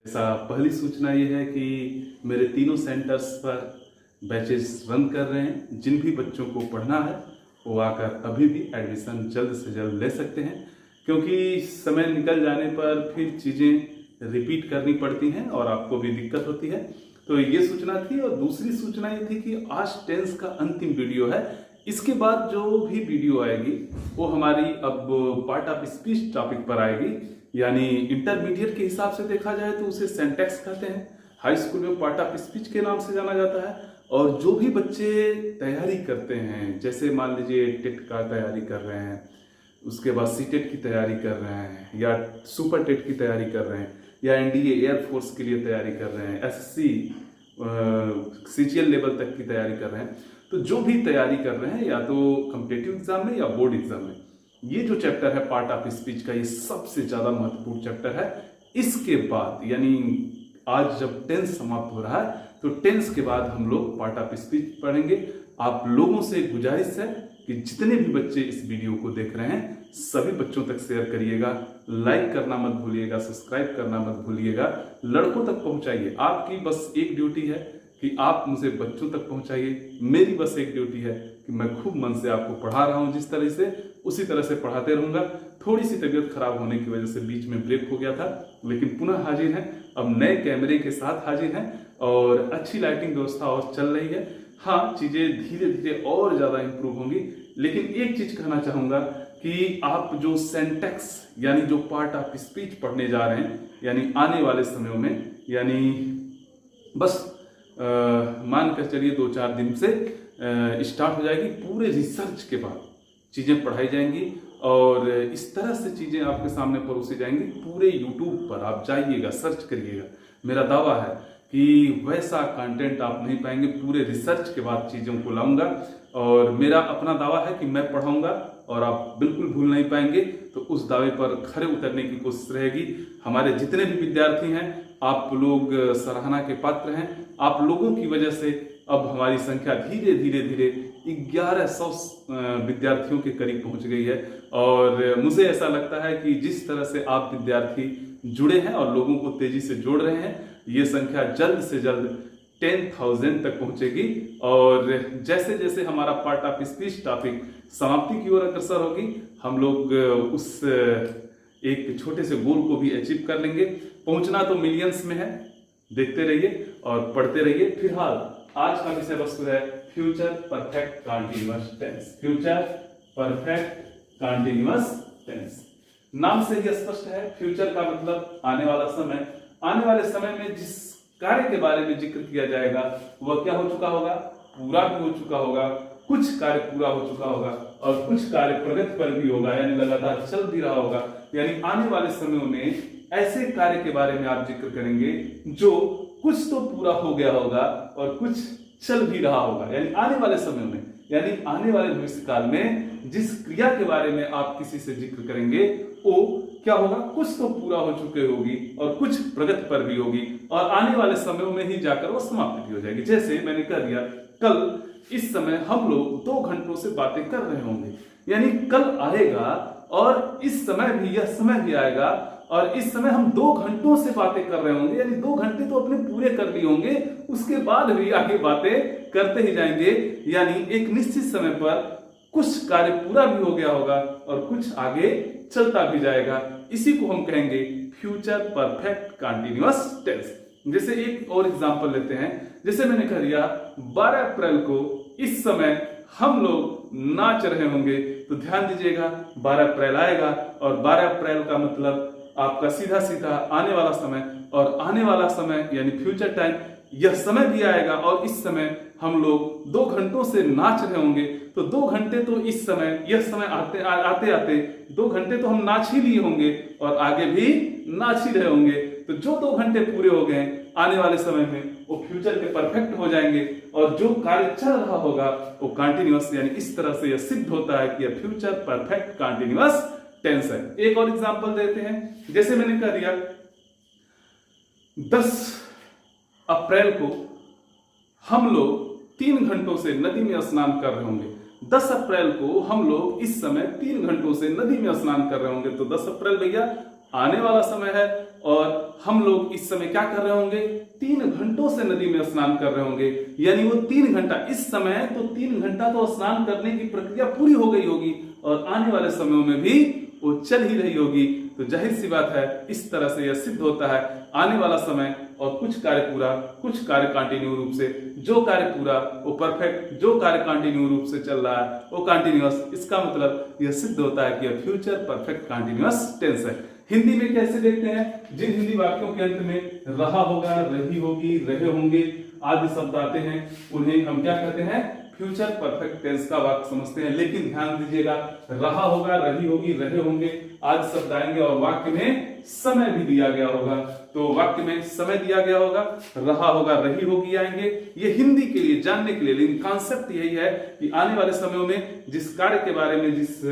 ऐसा पहली सूचना ये है कि मेरे तीनों सेंटर्स पर बैचेस रन कर रहे हैं। जिन भी बच्चों को पढ़ना है वो आकर अभी भी एडमिशन जल्द से जल्द ले सकते हैं, क्योंकि समय निकल जाने पर फिर चीज़ें रिपीट करनी पड़ती हैं और आपको भी दिक्कत होती है। तो ये सूचना थी। और दूसरी सूचना ये थी कि आज 10th का अंतिम वीडियो है। इसके बाद जो भी वीडियो आएगी वो हमारी अब पार्ट ऑफ स्पीच टॉपिक पर आएगी, यानी इंटरमीडिएट के हिसाब से देखा जाए तो उसे सेंटेक्स कहते हैं, हाई स्कूल में पार्ट ऑफ स्पीच के नाम से जाना जाता है। और जो भी बच्चे तैयारी करते हैं, जैसे मान लीजिए टेट का तैयारी कर रहे हैं, उसके बाद सीटेट की तैयारी कर रहे हैं, या सुपर टेट की तैयारी कर रहे हैं, या एनडीए एयरफोर्स के लिए तैयारी कर रहे हैं, एसएससी सीजीएल लेवल तक की तैयारी कर रहे हैं, तो जो भी तैयारी कर रहे हैं या तो कॉम्पिटिटिव एग्जाम में या बोर्ड एग्जाम में, ये जो चैप्टर है पार्ट ऑफ स्पीच का, ये सबसे ज्यादा महत्वपूर्ण चैप्टर है। इसके बाद यानी आज जब 10th समाप्त हो रहा है तो 10th के बाद हम लोग पार्ट ऑफ स्पीच पढ़ेंगे। आप लोगों से गुजारिश है कि जितने भी बच्चे इस वीडियो को देख रहे हैं सभी बच्चों तक शेयर करिएगा, लाइक करना मत भूलिएगा, सब्सक्राइब करना मत भूलिएगा, लड़कों तक पहुंचाइए। आपकी बस एक ड्यूटी है कि आप मुझे बच्चों तक पहुंचाइए। मेरी बस एक ड्यूटी है कि मैं खूब मन से आपको पढ़ा रहा हूं, जिस तरह से उसी तरह से पढ़ाते रहूंगा। थोड़ी सी तबीयत खराब होने की वजह से बीच में ब्रेक हो गया था, लेकिन पुनः हाजिर हैं। अब नए कैमरे के साथ हाजिर हैं और अच्छी लाइटिंग व्यवस्था और चल रही है। हाँ, चीजें धीरे धीरे और ज्यादा इंप्रूव होंगी, लेकिन एक चीज कहना चाहूंगा कि आप जो सेंटेक्स यानी जो पार्ट ऑफ स्पीच पढ़ने जा रहे हैं, यानी आने वाले समयों में, यानी बस मान कर चलिए 2-4 दिन से स्टार्ट हो जाएगी। पूरे रिसर्च के बाद चीजें पढ़ाई जाएंगी और इस तरह से चीजें आपके सामने परोसी जाएंगी। पूरे यूट्यूब पर आप जाइएगा, सर्च करिएगा। मेरा दावा है कि वैसा कंटेंट आप नहीं पाएंगे। पूरे रिसर्च के बाद चीजों को लाऊंगा और मेरा अपना दावा है कि मैं पढ़ाऊंगा और आप बिल्कुल भूल नहीं पाएंगे। तो उस दावे पर खरे उतरने की कोशिश रहेगी। हमारे जितने भी विद्यार्थी हैं आप लोग सराहना के पात्र हैं। आप लोगों की वजह से अब हमारी संख्या धीरे धीरे धीरे 1100 विद्यार्थियों के करीब पहुंच गई है। और मुझे ऐसा लगता है कि जिस तरह से आप विद्यार्थी जुड़े हैं और लोगों को तेजी से जोड़ रहे हैं, ये संख्या जल्द से जल्द 10,000 तक पहुंचेगी। और जैसे जैसे हमारा पार्ट ऑफ स्पीच टॉपिक समाप्ति की ओर अग्रसर होगी, हम लोग उस एक छोटे से गोल को भी अचीव कर लेंगे। पहुंचना तो मिलियंस में है। देखते रहिए और पढ़ते रहिए। फिलहाल आज का विषय वस्तु है future perfect continuous tense. Future perfect continuous tense नाम से ही स्पष्ट है। फ्यूचर का मतलब आने वाला समय। आने वाले समय में जिस कार्य के बारे में जिक्र किया जाएगा वह क्या हो चुका होगा, पूरा भी हो चुका होगा, कुछ कार्य पूरा हो चुका होगा और कुछ कार्य प्रगति पर भी होगा, यानी लगातार चल भी रहा होगा। यानी आने वाले समयों में ऐसे कार्य के बारे में आप जिक्र करेंगे जो कुछ तो पूरा हो गया होगा और कुछ चल भी रहा होगा। यानी आने वाले समय में, यानी आने वाले भविष्य काल में जिस क्रिया के बारे में आप किसी से जिक्र करेंगे वो क्या होगा, कुछ तो पूरा हो चुके होगी और कुछ प्रगति पर भी होगी और आने वाले समयों में ही जाकर वो समाप्त भी हो जाएगी। जैसे मैंने कह दिया, कल इस समय हम लोग 2 घंटों से बातें कर रहे होंगे, यानी कल आएगा और इस समय भी, यह समय भी आएगा और इस समय हम 2 घंटों से बातें कर रहे होंगे, यानी 2 घंटे तो अपने पूरे कर लिए होंगे, उसके बाद भी आगे बातें करते ही जाएंगे। यानी एक निश्चित समय पर कुछ कार्य पूरा भी हो गया होगा और कुछ आगे चलता भी जाएगा। इसी को हम कहेंगे फ्यूचर परफेक्ट कंटीन्यूअस टेंस। जैसे एक और एग्जांपल लेते हैं। जैसे मैंने कह दिया 12 अप्रैल को इस समय हम लोग नाच रहे होंगे, तो ध्यान दीजिएगा 12 अप्रैल आएगा और 12 अप्रैल का मतलब आपका सीधा सीधा आने वाला समय, और आने वाला समय यानी फ्यूचर टाइम, यह समय भी आएगा और इस समय हम लोग 2 घंटों से नाच रहे होंगे। तो 2 घंटे तो इस समय, यह समय आते आते 2 घंटे तो हम नाच ही लिए होंगे और आगे भी नाच ही रहे होंगे। तो जो 2 घंटे पूरे हो गए आने वाले समय में वो फ्यूचर के परफेक्ट हो जाएंगे और जो कार्य चल रहा होगा वो कंटिन्यूअस, यानी इस तरह से यह सिद्ध होता है कि यह फ्यूचर परफेक्ट कंटिन्यूअस टेंस है। एक और एग्जांपल देते हैं। जैसे मैंने कह दिया 10 अप्रैल को हम लोग 3 घंटों से नदी में स्नान कर रहे होंगे। 10 अप्रैल को हम लोग इस समय 3 घंटों से नदी में स्नान कर रहे होंगे। तो 10 अप्रैल भैया आने वाला समय है और हम लोग इस समय क्या कर रहे होंगे, 3 घंटों से नदी में स्नान कर रहे होंगे, यानी वो 3 घंटा, इस समय तो 3 घंटा तो स्नान करने की प्रक्रिया पूरी हो गई होगी और आने वाले समयों में भी वो चल ही रही होगी। तो जाहिर सी बात है, इस तरह से यह सिद्ध होता है आने वाला समय और कुछ कार्य पूरा, कुछ कार्य कंटिन्यू रूप से, जो कार्य पूरा वो परफेक्ट, जो कार्य कंटिन्यू रूप से चल रहा है वो कंटिन्यूअस। इसका मतलब यह सिद्ध होता है कि यह फ्यूचर परफेक्ट कंटिन्यूअस टेंस है। हिंदी में कैसे देखते हैं, जिन हिंदी वाक्यों के अंत में रहा होगा, रही होगी, रहे होंगे आदि शब्द आते हैं उन्हें हम क्या कहते हैं, फ्यूचर परफेक्ट टेंस का वाक्य समझते हैं। लेकिन ध्यान दीजिएगा, रहा होगा, रही होगी, रहे होंगे आदि शब्द आएंगे और वाक्य में समय भी दिया गया होगा। तो वाक्य में समय दिया गया होगा, रहा होगा, रही होगी आएंगे, ये हिंदी के लिए जानने के लिए। लेकिन कॉन्सेप्ट यही है कि आने वाले समयों में जिस कार्य के बारे में, जिस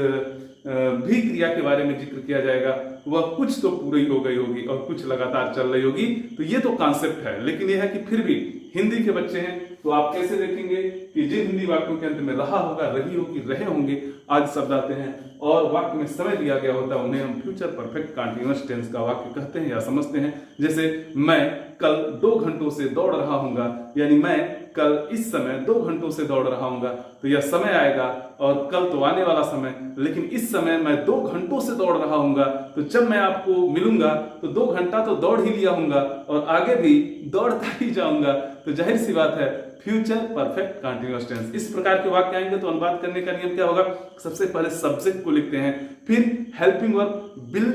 भी क्रिया के बारे में जिक्र किया जाएगा वह कुछ तो पूरी हो गई होगी और कुछ लगातार चल रही होगी। तो ये तो कॉन्सेप्ट है, लेकिन यह है कि फिर भी हिंदी के बच्चे हैं तो आप कैसे देखेंगे कि जिन हिंदी वाक्यों के अंत में रहा होगा, रही होगी, रहे होंगे आदि शब्द आते हैं और वाक्य में समय दिया गया होता है, उन्हें हम फ्यूचर परफेक्ट कंटीन्यूअस टेंस का वाक्य कहते हैं या समझते हैं। जैसे मैं कल 2 घंटों से दौड़ रहा हूंगा, यानी मैं कल इस समय 2 घंटों से दौड़ रहा हूंगा, तो यह समय आएगा और कल तो आने वाला समय, लेकिन इस समय मैं 2 घंटों से दौड़ रहा हूंगा। तो जब मैं आपको मिलूंगा तो 2 घंटा तो दौड़ ही लिया हूंगा और आगे भी दौड़ता ही जाऊंगा। तो जाहिर सी बात है, फ्यूचर परफेक्ट कंटीन्यूअस टेंस। इस प्रकार के वाक्य आएंगे तो अनुवाद करने का नियम क्या होगा, सबसे पहले सब्जेक्ट को लिखते हैं, फिर हेल्पिंग वर्ब विल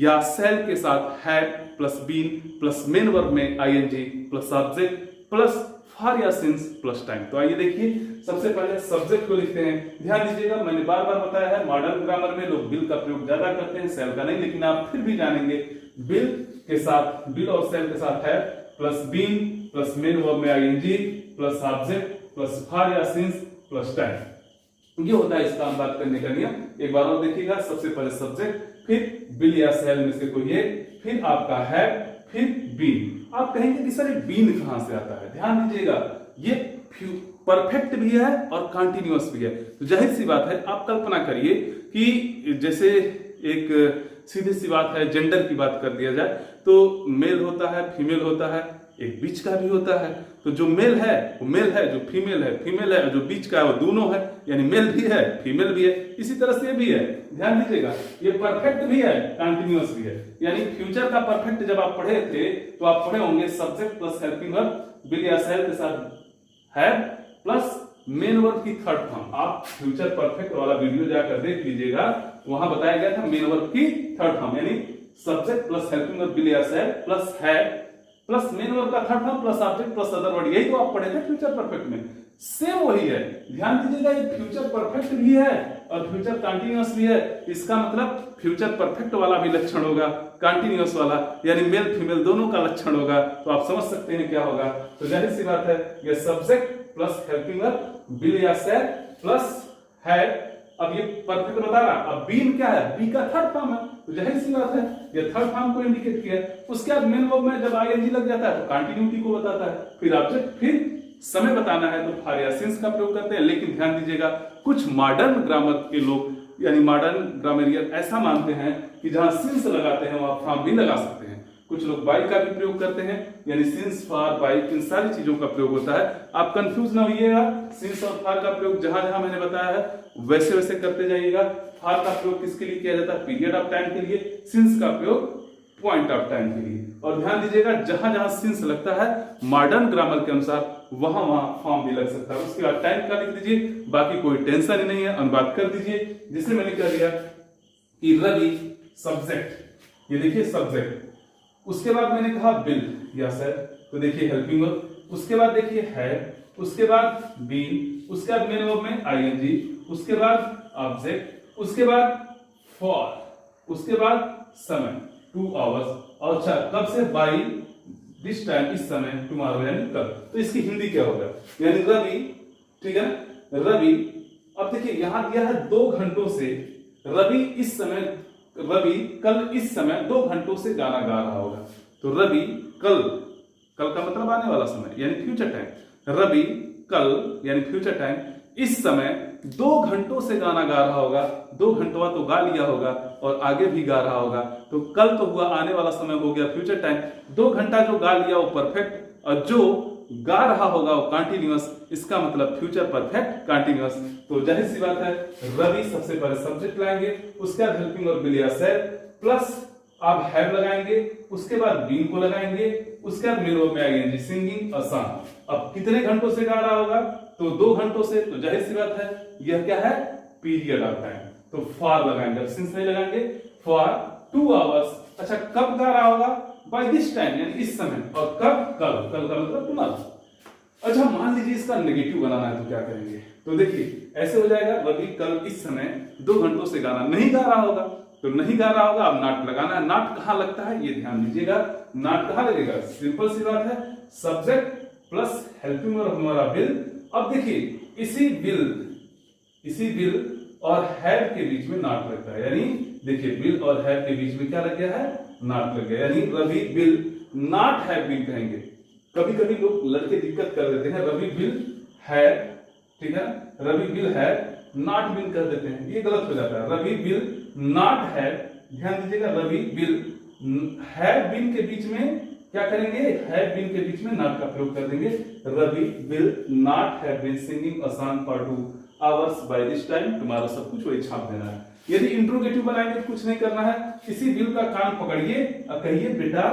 या सेल के साथ have plus been plus main verb में ING plus subject plus for या सिंस प्लस टाइम। तो आइए देखिए, सबसे पहले सब्जेक्ट को लिखते हैं। ध्यान दीजिएगा, मैंने बार बार बताया है मॉडर्न ग्रामर में लोग बिल का प्रयोग ज्यादा करते हैं, सेल का नहीं, लेकिन आप फिर भी जानेंगे बिल के साथ, बिल और सेल के साथ है plus been plus main verb में ING plus subject plus for या सिंस प्लस टाइम। ये होता है इसका अनुवाद करने का नियम। एक बार और देखिएगा, सबसे पहले सब्जेक्ट, फिर बिल या सेल में से कोई एक, फिर आपका है, फिर बीन। आप कहेंगे कि सर ये बीन कहां से आता है, ध्यान दीजिएगा, ये परफेक्ट भी है और कंटीन्यूअस भी है। तो जाहिर सी बात है, आप कल्पना करिए कि जैसे एक सीधी सी बात है, जेंडर की बात कर दिया जाए तो मेल होता है, फीमेल होता है, एक बीच का भी होता है। तो जो मेल है वो मेल है, जो फीमेल है फीमेल है, जो बीच का है वो दोनों है, यानी मेल भी है फीमेल भी है। इसी तरह से भी है, ध्यान दीजिएगा, ये परफेक्ट भी है कंटीन्यूअस भी है। यानी फ्यूचर का परफेक्ट जब आप पढ़े थे तो आप पढ़े होंगे subject plus helping verb bill या सेल के साथ है प्लस मेन वर्ब की थर्ड फॉर्म। आप फ्यूचर परफेक्ट वाला वीडियो जाकर देख लीजिएगा, वहां बताया गया था मेन वर्ब की थर्ड फॉर्म, यानी subject plus helping verb bill या सेल प्लस है प्लस मेन वर्ब का third form plus object plus other word. यही तो आप पढ़े थे फ्यूचर परफेक्ट में, सेम वही है। ध्यान दीजिएगा, ये फ्यूचर परफेक्ट भी है और फ्यूचर कंटीन्यूअस भी है। इसका मतलब फ्यूचर परफेक्ट वाला भी लक्षण होगा, कंटीन्यूअस वाला, यानी मेल फीमेल दोनों का लक्षण होगा। तो आप समझ सकते हैं क्या होगा। तो जाहिर सी बात है, ये subject plus helping verb bill या सेल प्लस है, अब ये परफेक्ट बता रहा, अब बीन क्या है, बी का थर्ड फॉर्म है। तो जाहिर सी बात है, ये थर्ड फॉर्म को इंडिकेट किया। उसके बाद मेन वर्ब में जब आईएनजी लग जाता है तो कंटिन्यूटी को बताता है, फिर ऑब्जेक्ट, फिर समय बताना है तो फॉर या सिंस का प्रयोग करते हैं। लेकिन ध्यान दीजिएगा, कुछ मॉडर्न ग्रामर के लोग यानी मॉडर्न ग्रामरियन ऐसा मानते हैं कि जहां सिंस लगाते हैं वहां फ्रॉम भी लगा सकते हैं। कुछ लोग बाई का भी प्रयोग करते हैं, यानी सिंस फॉर बाई, इन सारी चीजों का प्रयोग होता है। आप कंफ्यूज ना होइएगा, सिंस और फॉर का प्रयोग जहां जहां मैंने बताया है वैसे वैसे करते जाइएगा। फॉर का प्रयोग किसके लिए किया जाता है, पीरियड ऑफ टाइम के लिए, सिंस का प्रयोग पॉइंट ऑफ टाइम के लिए। और ध्यान दीजिएगा, जहां जहां सिंस लगता है मॉडर्न ग्रामर के अनुसार वहां वहां फॉर्म भी लग सकता है। उसके बाद टाइम का लिख दीजिए, बाकी कोई टेंशन ही नहीं है, अनुवाद कर दीजिए। जिसे मैंने कह दिया कि रवि सब्जेक्ट, ये देखिए सब्जेक्ट, उसके बाद मैंने कहा बिल या सर, तो देखिए हेल्पिंग वर्ब, उसके बाद देखिए है, उसके बाद बीन, उसके बाद मेन वर्ब में आईएनजी, उसके बाद ऑब्जेक्ट, उसके बाद फॉर, उसके बाद समय 2 आवर्स, और अच्छा कब से, बाई दिस टाइम, इस समय, टुमारो यानी कल। तो इसकी हिंदी क्या होगा, यानी रवि, ठीक है, रवि, अब देखिए यहां दिया है 2 घंटों से, रवि इस समय, रवि कल इस समय 2 घंटों से गाना गा रहा होगा। तो रवि कल, कल का मतलब आने वाला समय यानी फ्यूचर टाइम, रवि कल यानी फ्यूचर टाइम इस समय 2 घंटों से गाना गा रहा होगा, 2 घंटों तो गा लिया होगा और आगे भी गा रहा होगा, तो कल तो हुआ, आने वाला समय हो गया फ्यूचर टाइम। 2 घंटा जो गा लिया वो परफेक्ट, और जो गा रहा होगा वो कंटिन्यूअस, इसका मतलब फ्यूचर परफेक्ट कंटिन्यूअस। तो जाहिर सी बात है रवि सबसे पहले सब्जेक्ट लाएंगे, उसके बाद हेल्पिंग और बिल या सेल, प्लस आप हैव लगाएंगे, उसके बाद बीन को लगाएंगे, उसके बाद मेन वर्ब में आएंगे सिंगिंग अ सॉन्ग। अब कितने घंटों से गा रहा होगा, तो 2 घंटों से, तो जाहिर सी बात है यह क्या है, पीरियड ऑफ टाइम, तो फॉर लगाएंगे, अब सिंस नहीं लगाएंगे, फॉर 2 आवर्स। अच्छा कब गा रहा होगा, बाय दिस टाइम यानी इस समय, और कब, कल, कल का मतलब टुमारो। अच्छा मान लीजिए इसका नेगेटिव बनाना है तो क्या करेंगे, तो देखिए ऐसे हो जाएगा, रवि कल इस समय 2 घंटों से गाना नहीं गा रहा होगा, तो नहीं गा रहा होगा, अब नॉट लगाना है। नॉट कहां लगता है ये ध्यान दीजिएगा, नॉट कहां लगेगा, सिंपल सी बात है, सब्जेक्ट प्लस हेल्पिंग और हमारा बिल। अब देखिए इसी बिल और हैव के बीच में नॉट लगता है, यानी देखिए बिल और हैव के बीच में क्या लग गया है, नॉट लग गया, यानी Ravi will not have been कहेंगे। कभी कभी लोग लड़के दिक्कत कर देते हैं, रवि बिल हैव, ठीक है, Ravi will have not been कर देते हैं, ये गलत हो जाता है, रवि बिल नॉट हैव, ध्यान दीजिएगा, रवि बिल हैव बीन के बीच में क्या करेंगे, हैव बीन के बीच में नॉट का प्रयोग कर देंगे, Ravi will not have been singing a song for 2 hours by this time, तुम्हारा सब कुछ वही छाप देना है। यदि इंट्रोगेटिव बनाएंगे तो कुछ नहीं करना है, इसी बिल का कान पकड़िए और कहिए बेटा,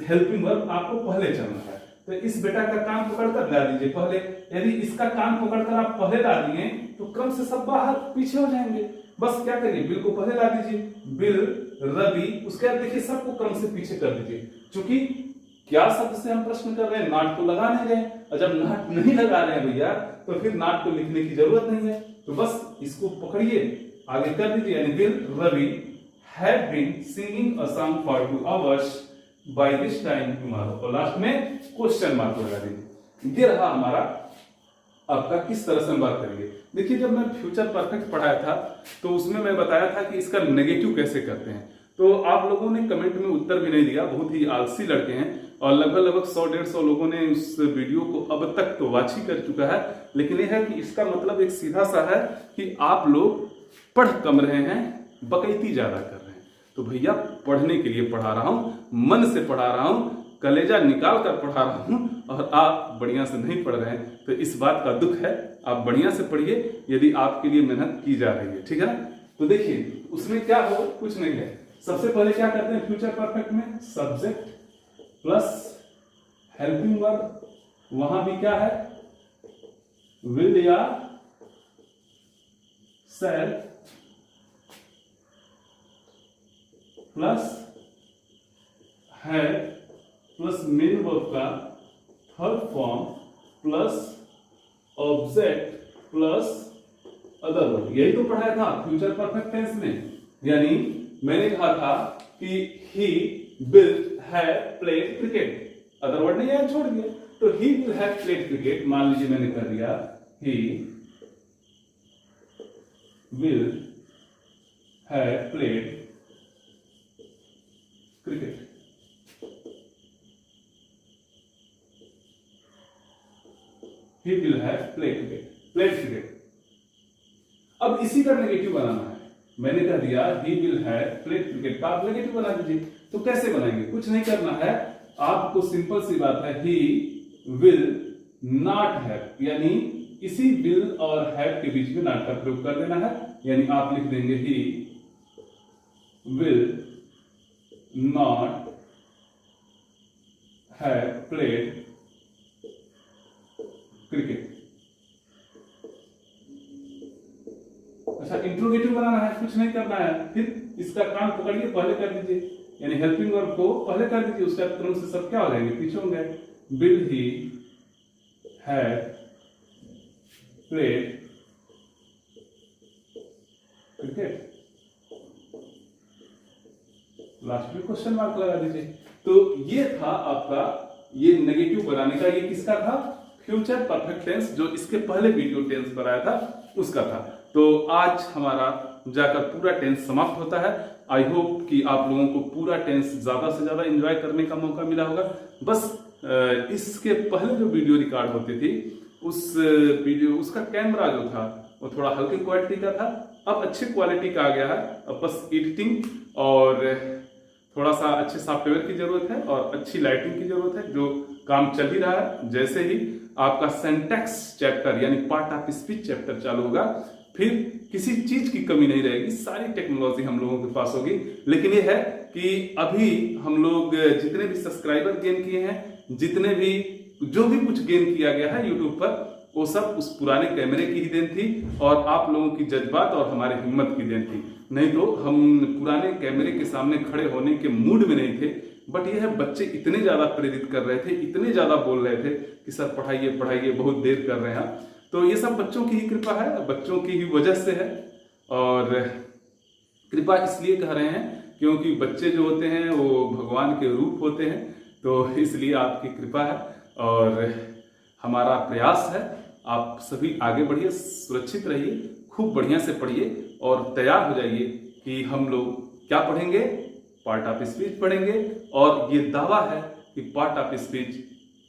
हेल्पिंग वर्ब आपको पहले चलना है, तो इस बेटा का कान पकड़कर ला दीजिए पहले। यदि इसका कान पकड़कर आप पहले ला दिए तो क्रम से सब बाहर पीछे हो जाएंगे। बस क्या करिए, बिल को पहले ला दीजिए, बिल रवि, उसके बाद देखिए सबको क्रम से पीछे कर दीजिए। क्योंकि क्या शब्द से हम प्रश्न कर रहे हैं, नॉट तो लगा नहीं रहे, और जब नॉट नहीं लगा रहे हैं भैया तो फिर नॉट को लिखने की जरूरत नहीं है, तो बस इसको पकड़िए आगे कर दीजिए, यानी will Ravi have been singing a song for 2 hours by this time tomorrow, और लास्ट में क्वेश्चन मार्क लगा दीजिए। ये रहा हमारा आपका किस तरह से हम बात करेंगे। देखिए जब मैं फ्यूचर परफेक्ट पढ़ाया था तो उसमें मैं बताया था कि इसका नेगेटिव कैसे करते हैं, तो आप लोगों ने कमेंट में उत्तर भी नहीं दिया, बहुत ही आलसी लड़के हैं, और लगभग 100-150 लोगों ने उस वीडियो को अब तक तो वॉच ही कर चुका है। लेकिन यह है कि इसका मतलब एक सीधा सा है कि आप लोग पढ़ कम रहे हैं, बकैती ज्यादा कर रहे हैं। तो भैया पढ़ने के लिए पढ़ा रहा हूं, मन से पढ़ा रहा हूं, कलेजा निकाल कर पढ़ा रहा हूं, और आप बढ़िया से नहीं पढ़ रहे हैं, तो इस बात का दुख है। आप बढ़िया से पढ़िए यदि आपके लिए मेहनत की जा रही है, ठीक है ना। तो देखिए उसमें क्या हो, कुछ नहीं है। सबसे पहले क्या करते हैं फ्यूचर परफेक्ट में, सब्जेक्ट प्लस हेल्पिंग वर्ब, वहां भी क्या है, विल या शैल, प्लस है, प्लस मेन वर्ब का third form, plus object, plus other verb. यही तो पढ़ाया था फ्यूचर परफेक्ट टेंस में। यानी मैंने कहा था कि he will have played cricket, other word ने यार छोड़ दिया, तो he will have played cricket, मान लीजिए मैंने कर दिया he will have played cricket. He will have played cricket। अब इसी का नेगेटिव बनाना है, मैंने कह दिया he will have played cricket का आप नेगेटिव बना दीजिए। तो कैसे बनाएंगे, कुछ नहीं करना है, आपको सिंपल सी बात है, he will not have, यानी इसी will और have के बीच में not का प्रयोग कर देना है, यानी आप लिख देंगे he will not have played cricket. अच्छा इंट्रोगेटिव बनाना है, कुछ नहीं करना है, फिर इसका काम पकड़िए पहले कर दीजिए, यानी हेल्पिंग वर्ब को पहले कर दीजिए, उसका क्रम से सब क्या हो जाएंगे, पीछे होंगे। Will he have played cricket, last में क्वेश्चन मार्क लगा दीजिए। तो ये था आपका ये नेगेटिव बनाने का, ये किसका था, फ्यूचर परफेक्ट टेंस, जो इसके पहले वीडियो टेंस पर आया था उसका था। तो आज हमारा जाकर पूरा टेंस समाप्त होता है। आई होप कि आप लोगों को पूरा टेंस ज्यादा से ज्यादा एंजॉय करने का मौका मिला होगा। बस इसके पहले जो वीडियो रिकॉर्ड होती थी उस वीडियो उसका कैमरा जो था वो थोड़ा हल्की क्वालिटी का था, अब अच्छी क्वालिटी का आ गया है। अब बस एडिटिंग और थोड़ा सा अच्छे सॉफ्टवेयर की जरूरत है और अच्छी लाइटिंग की जरूरत है, जो काम चल ही रहा है। जैसे ही आपका सिंटैक्स चैप्टर यानी पार्ट ऑफ स्पीच चैप्टर चालू होगा, फिर किसी चीज की कमी नहीं रहेगी, सारी टेक्नोलॉजी हम लोगों के पास होगी। लेकिन ये है कि अभी हम लोग जितने भी सब्सक्राइबर गेन किए हैं, जितने भी जो भी कुछ गेन किया गया है यूट्यूब पर, वो सब उस पुराने कैमरे की ही देन थी और आप लोगों की जज्बात और हमारी हिम्मत की देन थी। नहीं तो हम पुराने कैमरे के सामने खड़े होने के मूड में नहीं थे। बट यह है, बच्चे इतने ज्यादा प्रेरित कर रहे थे, इतने ज्यादा बोल रहे थे कि सर पढ़ाइए पढ़ाइए, बहुत देर कर रहे हैं। तो ये सब बच्चों की ही कृपा है, बच्चों की ही वजह से है। और कृपा इसलिए कह रहे हैं क्योंकि बच्चे जो होते हैं वो भगवान के रूप होते हैं, तो इसलिए आपकी कृपा है और हमारा प्रयास है। आप सभी आगे बढ़िए, सुरक्षित रहिए, खूब बढ़िया से पढ़िए और तैयार हो जाइए कि हम लोग क्या पढ़ेंगे, पार्ट ऑफ स्पीच पढ़ेंगे। और ये दावा है कि पार्ट ऑफ स्पीच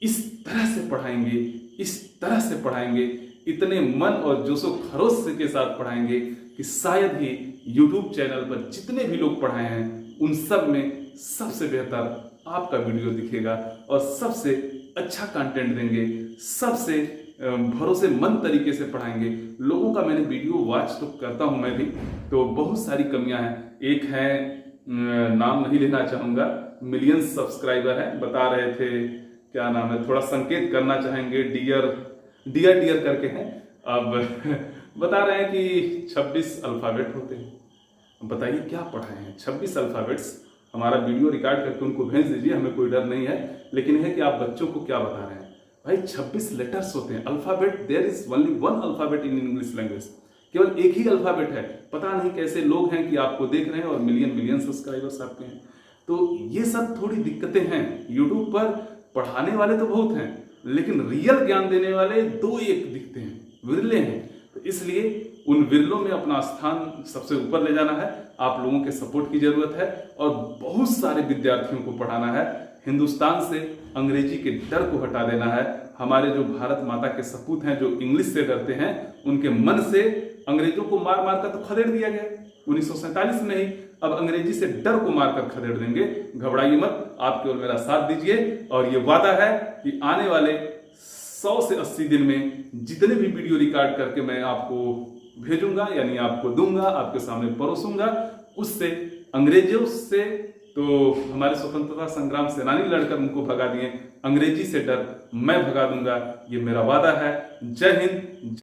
इस तरह से पढ़ाएंगे, इस तरह से पढ़ाएंगे, इतने मन और जोशो खरोश के साथ पढ़ाएंगे कि शायद ही YouTube चैनल पर जितने भी लोग पढ़ाए हैं उन सब में सबसे बेहतर आपका वीडियो दिखेगा और सबसे अच्छा कंटेंट देंगे, सबसे भरोसेमंद तरीके से पढ़ाएंगे। लोगों का मैंने वीडियो वॉच तो करता हूं मैं भी, तो बहुत सारी कमियां हैं। एक है, नाम नहीं लेना चाहूंगा, मिलियन सब्सक्राइबर है, बता रहे थे क्या नाम है, थोड़ा संकेत करना चाहेंगे, डियर डियर डियर करके हैं। अब बता रहे हैं कि 26 अल्फाबेट होते हैं। बताइए क्या पढ़ाए हैं 26 अल्फाबेट्स। हमारा वीडियो रिकॉर्ड करके उनको भेज दीजिए, हमें कोई डर नहीं है। लेकिन है कि आप बच्चों को क्या बता रहे हैं भाई, 26 लेटर्स होते हैं, alphabet, there is only one alphabet in English language, केवल एक ही अल्फाबेट है। पता नहीं कैसे लोग हैं कि आपको देख रहे हैं और मिलियन मिलियन सब्सक्राइबर्स आपके हैं। तो ये सब थोड़ी दिक्कतें हैं। यूट्यूब पर पढ़ाने वाले तो बहुत हैं, लेकिन रियल ज्ञान देने वाले 2-1 दिखते हैं, विरले हैं। तो इसलिए उन विरलों में अपना स्थान सबसे ऊपर ले जाना है। आप लोगों के सपोर्ट की जरूरत है और बहुत सारे विद्यार्थियों को पढ़ाना है। हिंदुस्तान से अंग्रेजी के डर को हटा देना है। हमारे जो भारत माता के सपूत हैं, जो इंग्लिश से डरते हैं, उनके मन से अंग्रेजों को मार मार कर तो खदेड़ दिया गया 1947 में ही। अब अंग्रेजी से डर को मारकर खदेड़ देंगे। घबराइए मत, आप केवल मेरा साथ दीजिए और ये वादा है कि आने वाले 100 से 80 दिन में जितने भी वीडियो रिकॉर्ड करके मैं आपको भेजूंगा, यानी आपको दूंगा, आपके सामने परोसूंगा, उससे अंग्रेजों से तो हमारे स्वतंत्रता संग्राम सेनानी लड़कर उनको भगा दिए, अंग्रेजी से डर मैं भगा दूंगा। ये मेरा वादा है। जय हिंद।